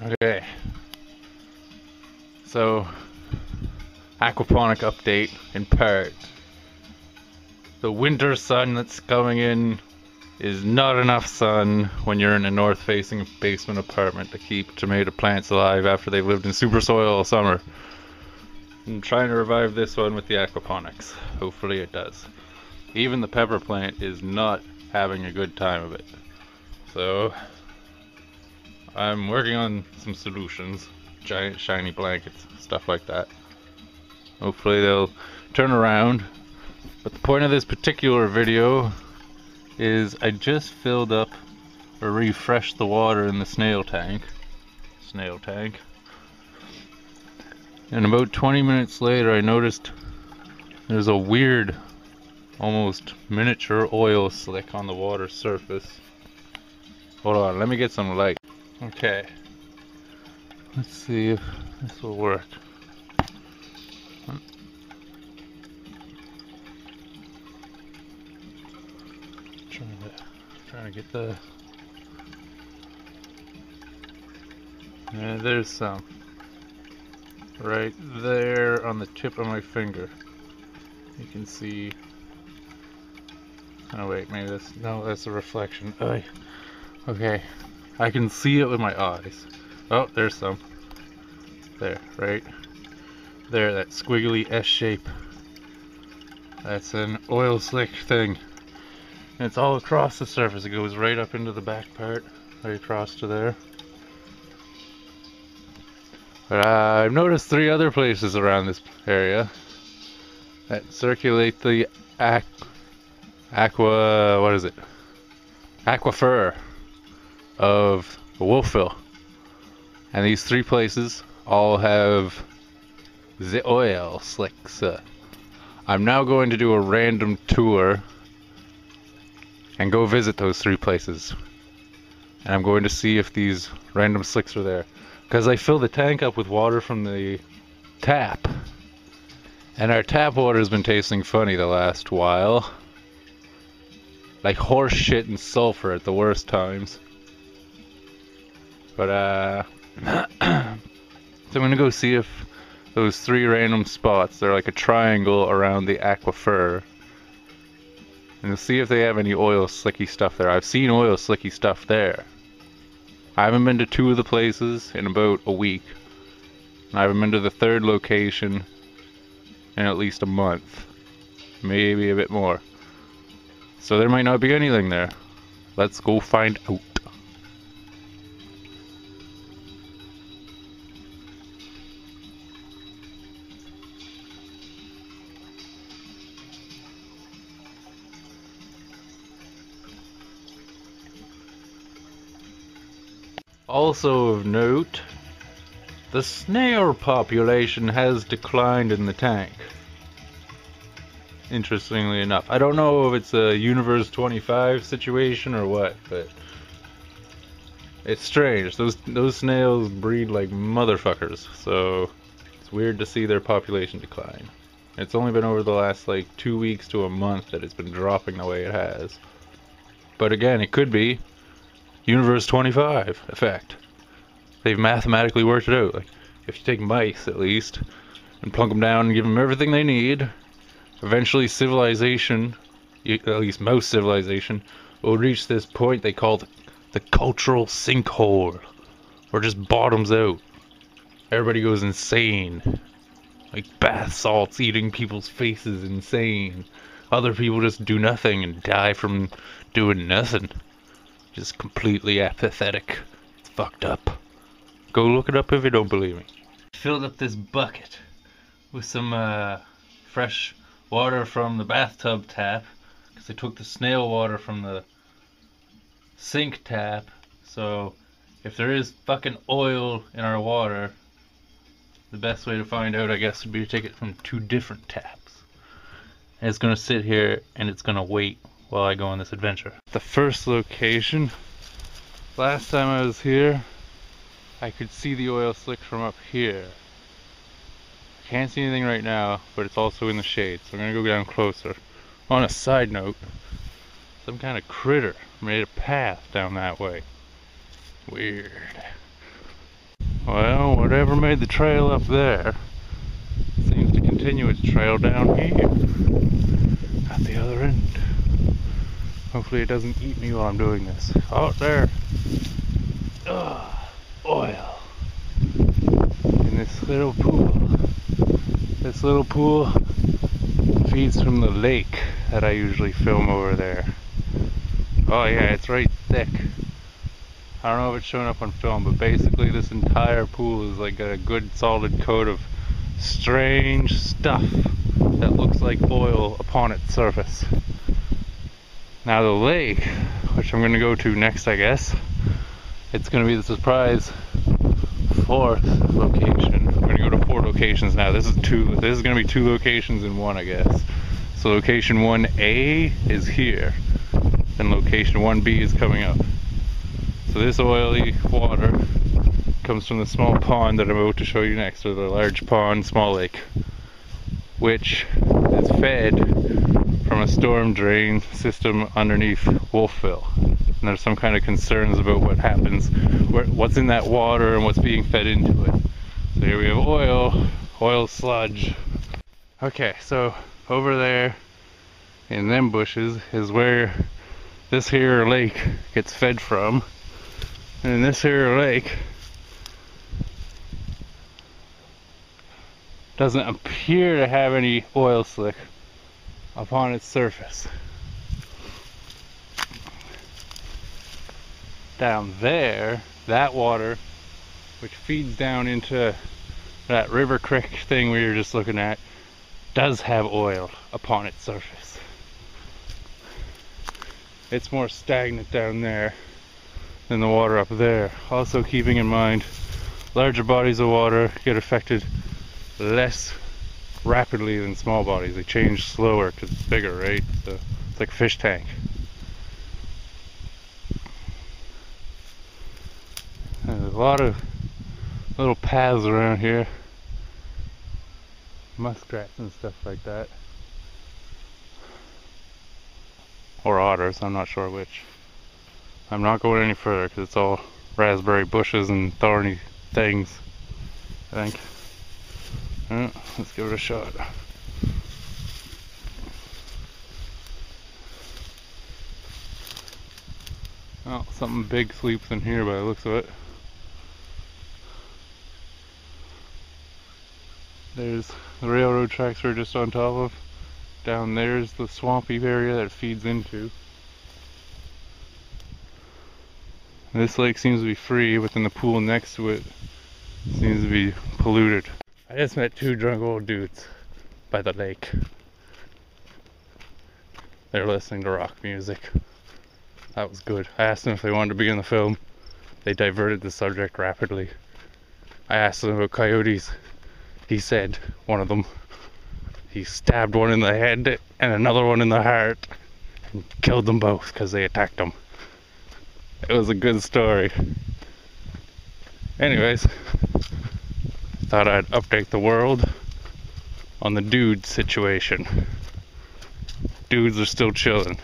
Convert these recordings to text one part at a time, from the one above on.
Okay, so aquaponic update in part. The winter sun that's coming in is not enough sun when you're in a north-facing basement apartment to keep tomato plants alive after they've lived in super soil all summer. I'm trying to revive this one with the aquaponics. Hopefully it does. Even the pepper plant is not having a good time of it. So I'm working on some solutions, giant shiny blankets, stuff like that. Hopefully they'll turn around. But the point of this particular video is I just filled up or refreshed the water in the snail tank. And about 20 minutes later I noticed there's a weird, almost miniature oil slick on the water surface. Hold on, let me get some light. Okay, let's see if this will work. Trying to get the... Yeah, there's some. Right there on the tip of my finger. You can see... Oh wait, maybe that's... No, that's a reflection. Oy. Okay, I can see it with my eyes. Oh, there's some. There, right there, that squiggly S shape. That's an oil slick thing. And it's all across the surface. It goes right up into the back part, right across to there. But I've noticed 3 other places around this area that circulate the aquifer of Wolfville. And these 3 places all have the oil slicks. I'm now going to do a random tour and go visit those 3 places. And I'm going to see if these random slicks are there. Because I fill the tank up with water from the tap. And our tap water has been tasting funny the last while. Like horse shit and sulfur at the worst times. But so I'm gonna go see if those 3 random spots, they're like a triangle around the aquifer, and see if they have any oil slicky stuff there. I've seen oil slicky stuff there. I haven't been to 2 of the places in about a week. And I haven't been to the 3rd location in at least a month. Maybe a bit more. So there might not be anything there. Let's go find out. Also of note, the snail population has declined in the tank. Interestingly enough. I don't know if it's a Endevours 25 situation or what, but it's strange. Those snails breed like motherfuckers, so it's weird to see their population decline. It's only been over the last like 2 weeks to a month that it's been dropping the way it has. But again, it could be Endevours 25 effect. They've mathematically worked it out. Like, if you take mice at least and plunk them down and give them everything they need, eventually civilization, at least most civilization, will reach this point they call the cultural sinkhole, or just bottoms out. Everybody goes insane. Like bath salts eating people's faces, insane. Other people just do nothing and die from doing nothing. Just completely apathetic. It's fucked up. Go look it up if you don't believe me. Filled up this bucket with some fresh water from the bathtub tap, because I took the snail water from the sink tap. So if there is fucking oil in our water, the best way to find out, I guess, would be to take it from 2 different taps. And it's gonna sit here and it's gonna wait while I go on this adventure. The first location, last time I was here, I could see the oil slick from up here. I can't see anything right now, but it's also in the shade, so I'm gonna go down closer. On a side note, some kind of critter made a path down that way. Weird. Well, whatever made the trail up there seems to continue its trail down here at the other end. Hopefully it doesn't eat me while I'm doing this. Oh, there. Ugh, oil in this little pool. This little pool feeds from the lake that I usually film over there. Oh yeah, it's right thick. I don't know if it's showing up on film, but basically this entire pool is like a good solid coat of strange stuff that looks like oil upon its surface. Now the lake, which I'm going to go to next, I guess, it's going to be the surprise fourth location. I'm going to go to 4 locations now. This is going to be 2 locations in one, I guess. So location 1A is here, then location 1B is coming up. So this oily water comes from the small pond that I'm about to show you next, or the large pond, small lake, which is fed from a storm drain system underneath Wolfville. And there's some kind of concerns about what happens, what's in that water and what's being fed into it. So here we have oil sludge. Okay, so over there in them bushes is where this here lake gets fed from. And this here lake doesn't appear to have any oil slick upon its surface. Down there, that water, which feeds down into that river creek thing we were just looking at, does have oil upon its surface. It's more stagnant down there than the water up there. Also keeping in mind, larger bodies of water get affected less rapidly than small bodies. They change slower because it's bigger, right? So it's like a fish tank. There's a lot of little paths around here, muskrats and stuff like that, or otters, I'm not sure which. I'm not going any further because it's all raspberry bushes and thorny things, I think. Let's give it a shot. Oh, something big sleeps in here by the looks of it. There's the railroad tracks we're just on top of. Down there's the swampy area that it feeds into. This lake seems to be free, but then the pool next to it seems to be polluted. I just met 2 drunk old dudes by the lake. They're listening to rock music. That was good. I asked them if they wanted to be in the film. They diverted the subject rapidly. I asked them about coyotes. He said, one of them, he stabbed one in the head and another one in the heart and killed them both because they attacked him. It was a good story. Anyways, thought I'd update the world on the dude situation. Dudes are still chilling.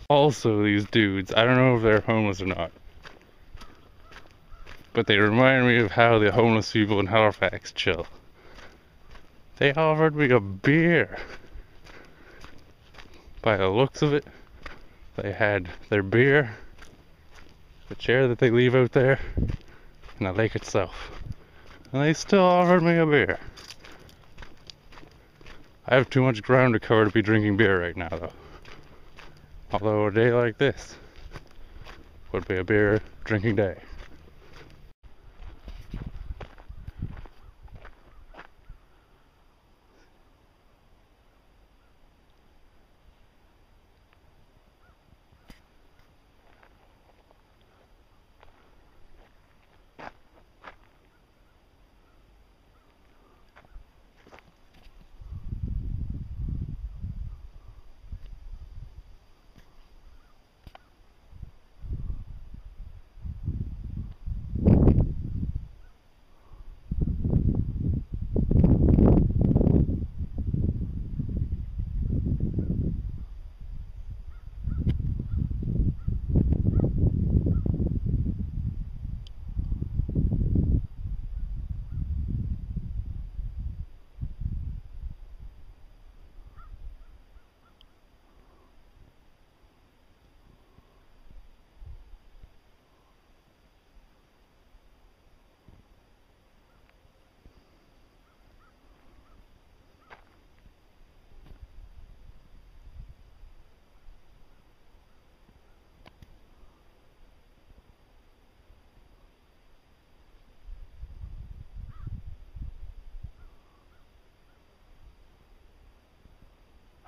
Also, these dudes, I don't know if they're homeless or not, but they remind me of how the homeless people in Halifax chill. They offered me a beer. By the looks of it, they had their beer, the chair that they leave out there, and the lake itself. And they still offered me a beer. I have too much ground to cover to be drinking beer right now, though. Although a day like this would be a beer drinking day.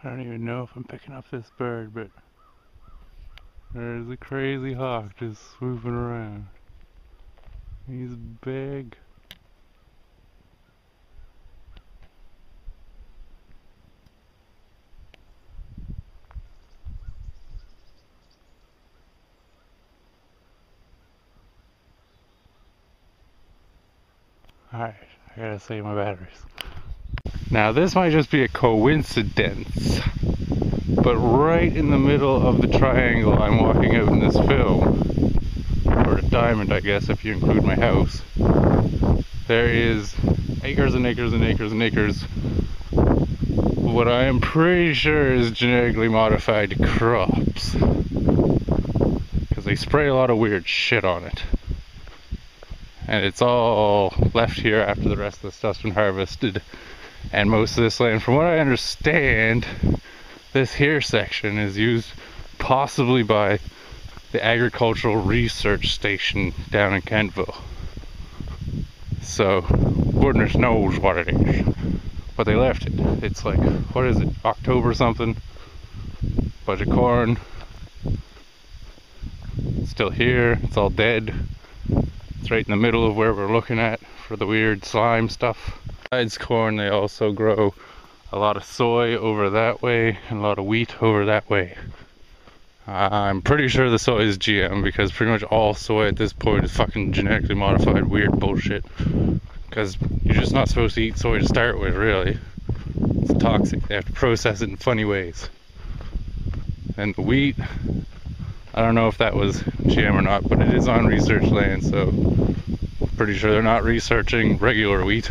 I don't even know if I'm picking up this bird, but there's a crazy hawk just swooping around. He's big. Alright, I gotta save my batteries. Now this might just be a coincidence, but right in the middle of the triangle I'm walking out in this film, or a diamond I guess if you include my house, there is acres and acres and acres and acres what I am pretty sure is genetically modified crops. Because they spray a lot of weird shit on it. And it's all left here after the rest of the stuff's been harvested. And most of this land, from what I understand, this here section is used possibly by the Agricultural Research Station down in Kentville. So, goodness knows what it is. But they left it. It's like, what is it, October something? Bunch of corn. It's still here, it's all dead. It's right in the middle of where we're looking at for the weird slime stuff. Besides corn, they also grow a lot of soy over that way and a lot of wheat over that way. I'm pretty sure the soy is GM because pretty much all soy at this point is fucking genetically modified weird bullshit. Because you're just not supposed to eat soy to start with, really. It's toxic. They have to process it in funny ways. And the wheat, I don't know if that was GM or not, but it is on research land, so pretty sure they're not researching regular wheat.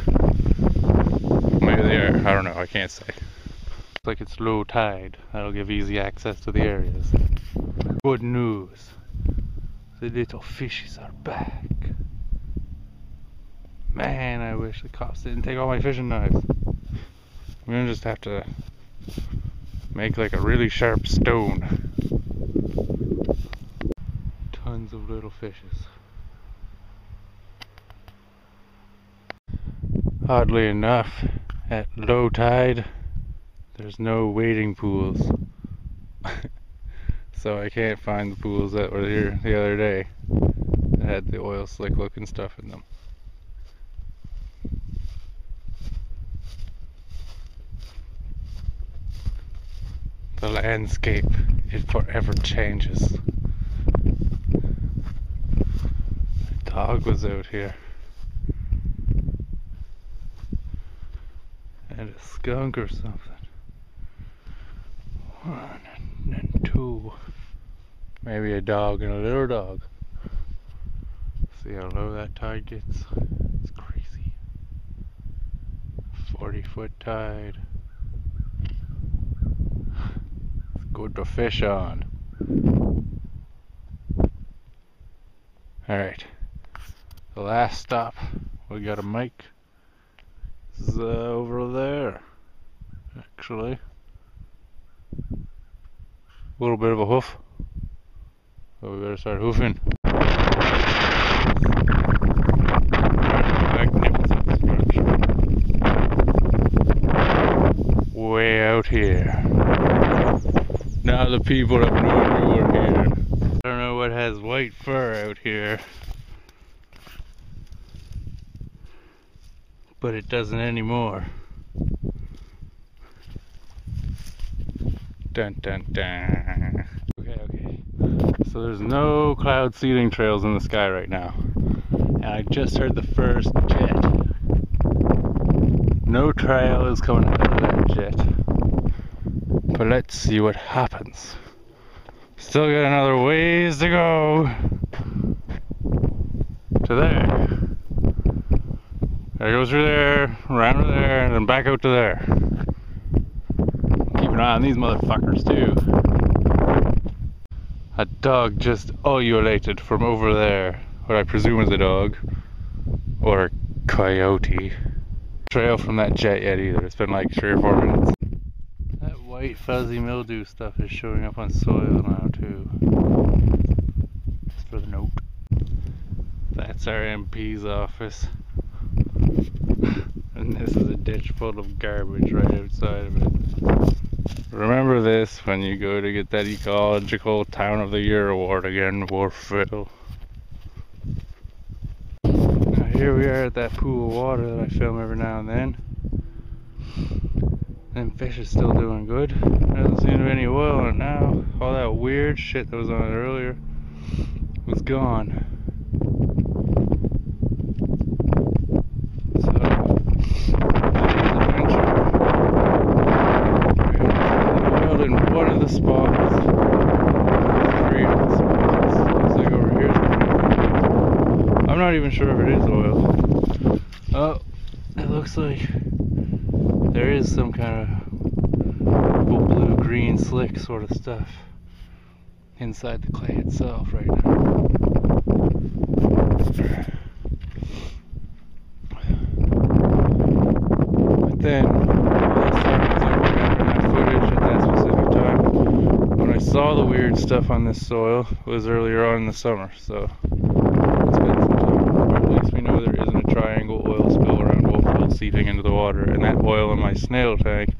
Maybe they are, I don't know, I can't say. Looks like it's low tide. That'll give easy access to the areas. Good news. The little fishes are back. Man, I wish the cops didn't take all my fishing knives. I'm gonna just have to make like a really sharp stone. Tons of little fishes. Oddly enough, at low tide, there's no wading pools. So I can't find the pools that were here the other day that had the oil slick looking stuff in them. The landscape, it forever changes. The dog was out here. And a skunk or something. 1 and 2. Maybe a dog and a little dog. See how low that tide gets? It's crazy. 40-foot tide. Good to fish on. Alright. The last stop we gotta make is over there. Actually. A little bit of a hoof. So we better start hoofing. Magnificent structure. Way out here. Now the people have known we were here. I don't know what has white fur out here, but it doesn't anymore. Dun dun dun. Okay. So there's no cloud seeding trails in the sky right now. And I just heard the first jet. No trail is coming out of that jet. But let's see what happens. Still got another ways to go to there. Gotta go through there, around to there, and then back out to there. Keep an eye on these motherfuckers too. A dog just ululated from over there. What I presume is a dog. Or a coyote. Trail from that jet yet either. It's been like 3 or 4 minutes. White fuzzy mildew stuff is showing up on soil now too. Just for the note. That's our MP's office. And this is a ditch full of garbage right outside of it. Remember this when you go to get that Ecological Town of the Year award again, Wolfville. Now here we are at that pool of water that I film every now and then. Them fish is still doing good. There doesn't seem to be any oil on it now. All that weird shit that was on it earlier was gone. So, today's adventure, we got oil in one of the spots. Three of the spots. Looks like over here. I'm not even sure if it is oil. Oh, it looks like there is some kind of purple, blue, green, slick sort of stuff inside the clay itself right now. But then, last time I was looking at that footage at that specific time, when I saw the weird stuff on this soil, was earlier on in the summer, so it's been some time. But at least we know there isn't a triangle oil spill around Wolfville seeping into the water, and that oil in my snail tank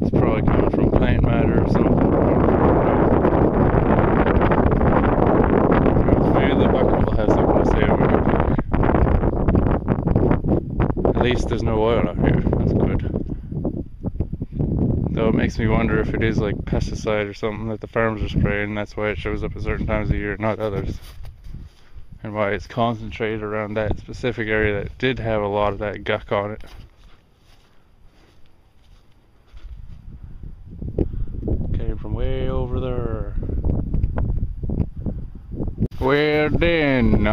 is probably coming from plant matter or something. Maybe the bucket will have something to say when we get back. At least there's no oil out here, that's good. Though it makes me wonder if it is like pesticide or something that the farms are spraying, and that's why it shows up at certain times of the year, not others. And why it's concentrated around that specific area that did have a lot of that guck on it. Came from way over there. Well then,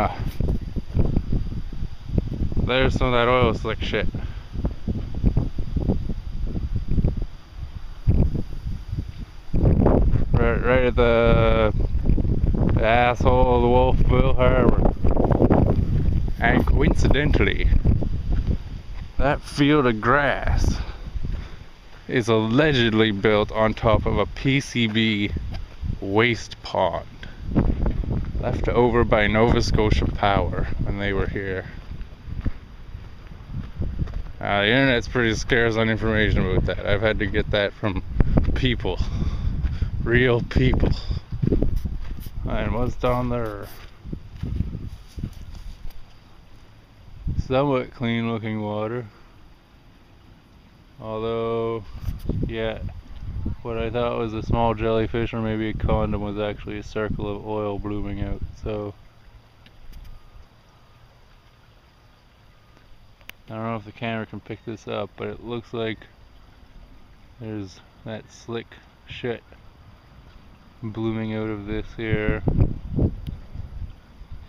there's some of that oil slick shit. Right at the asshole of the Wolfville Harbor. And coincidentally, that field of grass is allegedly built on top of a PCB waste pond left over by Nova Scotia Power when they were here. The internet's pretty scarce on information about that. I've had to get that from people, real people. And what's down there? Somewhat clean looking water. Although, yeah, what I thought was a small jellyfish or maybe a condom was actually a circle of oil blooming out. So, I don't know if the camera can pick this up, but it looks like there's that slick shit blooming out of this here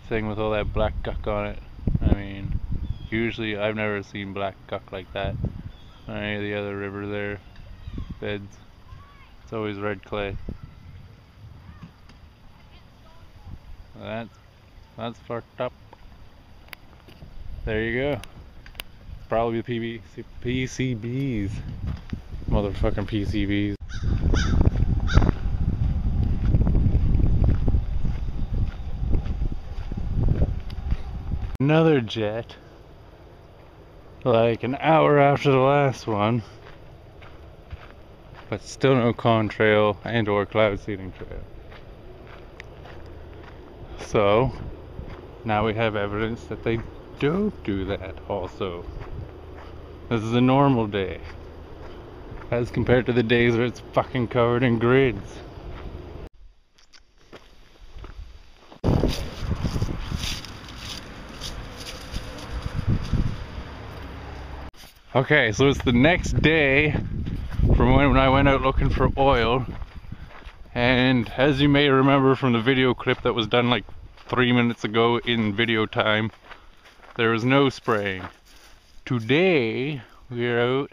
thing with all that black guck on it. I mean, usually I've never seen black guck like that on any of the other river there beds. It's always red clay. That's fucked up. There you go. Probably the PCBs. Motherfucking PCBs. Another jet, like an hour after the last one, but still no contrail and or cloud seeding trail. So now we have evidence that they don't do that also. This is a normal day as compared to the days where it's fucking covered in grids. Okay, so it's the next day from when I went out looking for oil, and as you may remember from the video clip that was done like 3 minutes ago in video time, there was no spraying. Today we're out,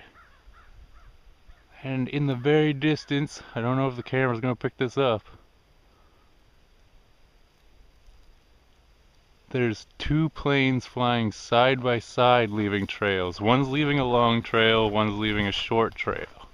and in the very distance, I don't know if the camera's gonna pick this up, there's two planes flying side by side leaving trails. One's leaving a long trail, one's leaving a short trail.